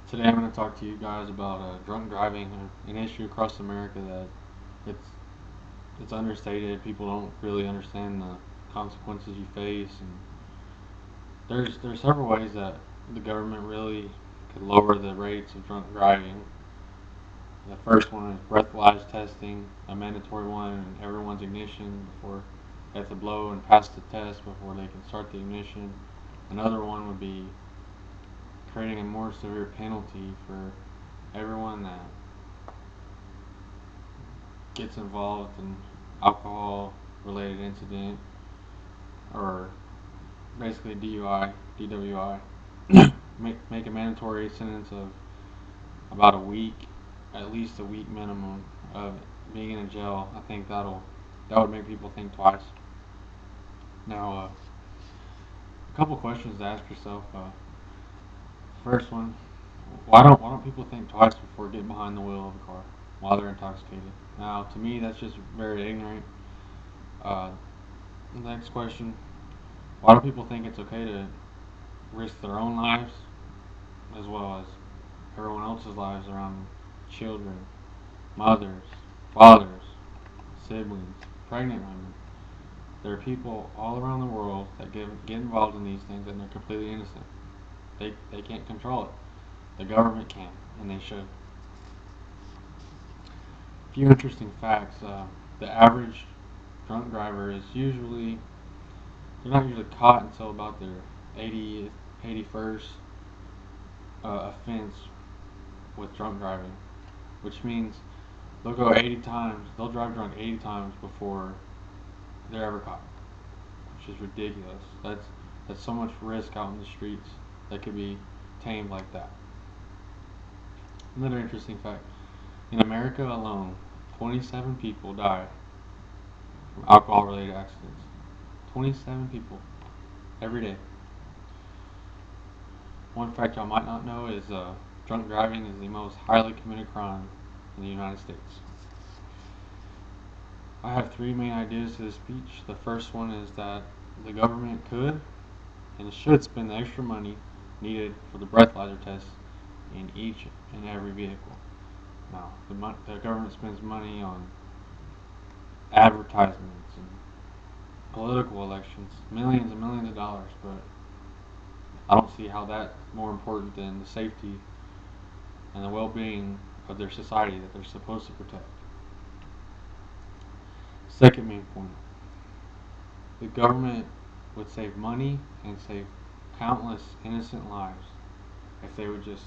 Today I'm going to talk to you guys about drunk driving, an issue across America that it's it's understated. People don't really understand the consequences you face, and there's several ways that the government really could lower the rates of drunk driving. The first one is breathalyzer testing, a mandatory one in everyone's ignition before they have to blow and pass the test before they can start the ignition. Another one would be creating a more severe penalty for everyone that gets involved in alcohol related incident or basically DUI, DWI. Make a mandatory sentence of about a week, at least a week minimum of being in a jail. I think that would make people think twice. Now, a couple questions to ask yourself. First one, why don't people think twice before getting behind the wheel of a car while they're intoxicated? Now, to me, that's just very ignorant. Uh, Next question, why do people think it's okay to risk their own lives as well as everyone else's lives around them? Children, mothers, fathers, siblings, pregnant women. There are people all around the world that get involved in these things and they're completely innocent. They can't control it. The government can, and they should. A few interesting facts. The average drunk driver is they're not usually caught until about their 80th, 81st offense with drunk driving, which means they'll drive drunk 80 times before they're ever caught, which is ridiculous. That's so much risk out in the streets that could be tamed like that. Another interesting fact, in America alone, 27 people die from alcohol related accidents. 27 people every day. One fact y'all might not know is drunk driving is the most highly committed crime in the United States. I have three main ideas to this speech. The first one is that the government could and should spend the extra money needed for the breathalyzer tests in each and every vehicle. Now, the government spends money on advertisements and political elections, millions and millions of dollars, but I don't see how that's more important than the safety and the well-being of their society that they're supposed to protect. Second main point, the government would save money and save countless innocent lives if they would just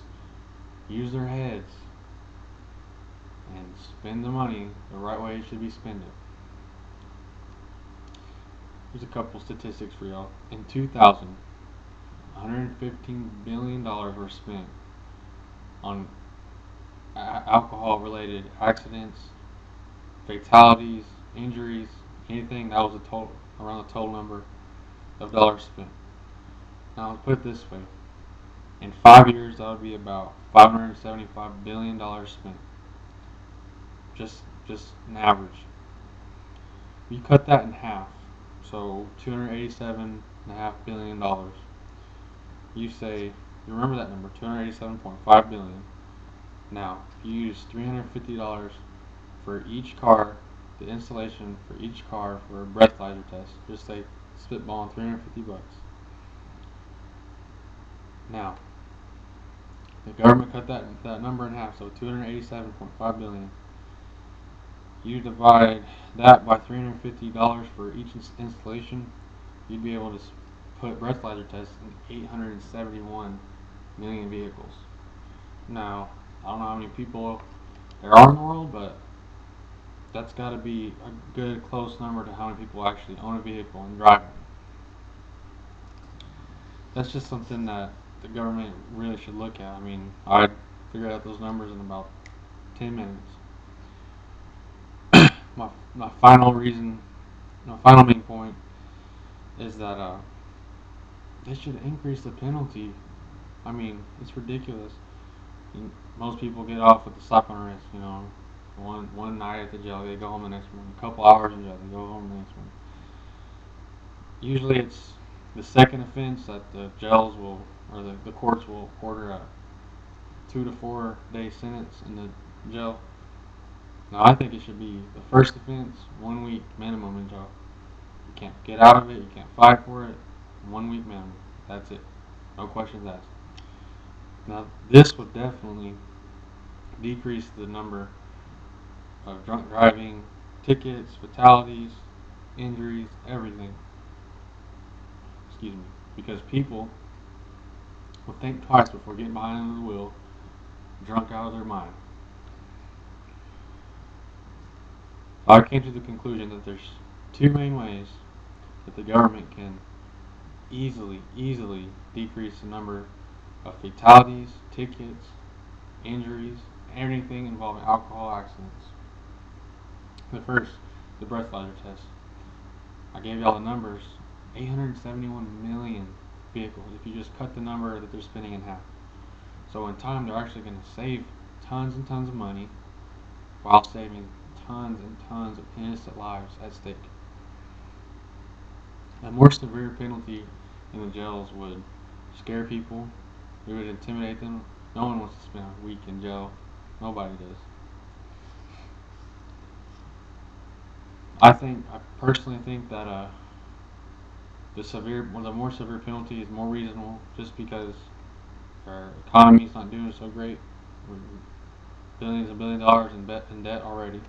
use their heads and spend the money the right way it should be spent. Here's a couple statistics for y'all. In 2000, $115 billion were spent on alcohol-related accidents, fatalities, injuries, anything that was around the total number of dollars spent. Now let's put it this way: in 5 years, that would be about $575 billion spent. Just an average. You cut that in half, so $287.5 billion. You say, you remember that number, 287.5 billion. Now, if you use $350 for each car, the installation for each car for a breathalyzer test, just say spitballing 350 bucks. Now, the government cut that number in half, so 287.5 billion. You divide that by $350 for each installation, you'd be able to put breathalyzer tests in 871 million vehicles. Now, I don't know how many people there are in the world, but that's got to be a good close number to how many people actually own a vehicle and drive it. That's just something that the government really should look at. I mean, I figured out those numbers in about 10 minutes. My final reason, my final main point is that they should increase the penalty. I mean, it's ridiculous. Most people get off with a slap on the wrist, one night at the jail, they go home the next morning. A couple hours in jail, they go home the next morning. Usually it's the second offense that the jails will, or the courts will order a 2 to 4 day sentence in the jail. Now I think it should be the first offense, 1 week minimum in jail. You can't get out of it, you can't fight for it. 1 week minimum. That's it. No questions asked. Now this would definitely decrease the number of drunk driving, tickets, fatalities, injuries, everything. Excuse me. Because people will think twice before getting behind the wheel, drunk out of their mind. So I came to the conclusion that there's two main ways that the government can easily decrease the number of fatalities, tickets, injuries, anything involving alcohol accidents. The first, the breathalyzer test. I gave y'all the numbers. 871 million vehicles if you just cut the number that they're spending in half. So in time, they're actually going to save tons and tons of money while saving tons and tons of innocent lives at stake. A more severe penalty in the jails would scare people. It would intimidate them. No one wants to spend a week in jail. Nobody does. I personally think that the more severe penalty is more reasonable, just because our economy is not doing so great. We're billions and billions of dollars in debt already.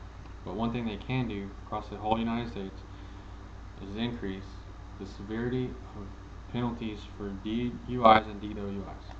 But one thing they can do across the whole United States is increase the severity of penalties for DUIs and DWIs.